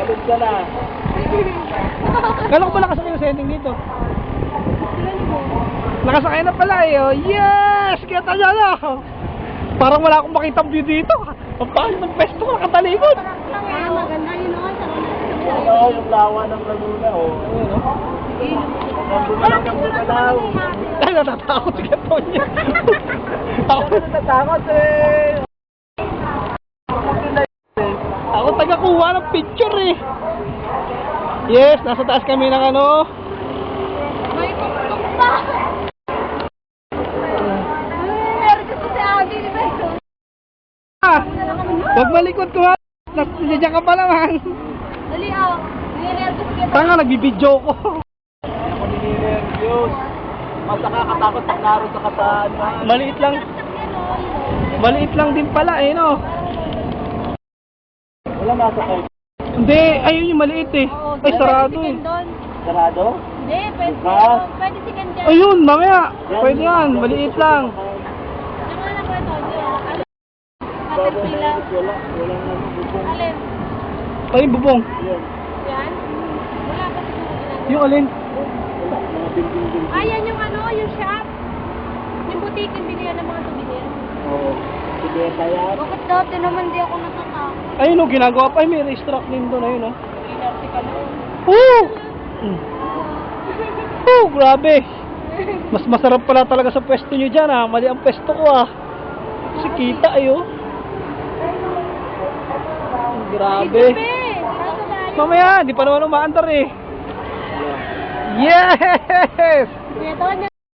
Balot ka na. Kala ko pala nakasakay yung setting dito. Nakasakay na pala eh. Oh. Yes! Kita niya na! Parang wala akong makitang view dito. Ang pangit ng pesto ko, nakatalikod. Maganda yun o. Oo, yung lawa ng Laguna, oh. Ayun, oh. Ang bumalang daw. Ay, natatakot si Katonya. Ako natatakot eh. Ako taga-kuha ng picture eh. Yes, nasa taas kami ng ano. May tuktok pa. Meron kasi si Audi, di ba? Ah, huwag malikot ko ha. Nandiyan ka pa naman. Dali ako. Nirenervous kita. Tanga, nagbibidyo ko. Ako nininervyos. Mas nakakatakot pag naroon sa kataan. Maliit lang. Maliit lang din pala eh, no? Wala masakay. Hindi, ayun yung maliit eh. Ay, sarado eh. Sarado? Hindi, pwede. Bukas. Pwede si Kandyan. Ayun, mamaya. Pwede yan, maliit lang. Yung anak ko ito. Caterpillar. Wala nang bubong. Alin? Ay, bubong. Yan. Yan? Wala pa siguro ginagawa. Yung alin? Wala, mga building. Yan yung ano, yung shop. Yung boutique yung bilihan ng mga souvenir. Oo. Sige, kaya. Bakit dati naman di ako natatakot? Ayun oh, ginagawa pa. Ay, may racetrack din doon. Ayun oh. Inerte ka na. Woo! Oh, grabe. Mas masarap pala talaga sa pwesto nyo dyan ah. Mali ang pwesto ko ah. Kasi kita ayo. Grabe. Mamaya, di pa naman umaandar eh. Yes! Ito,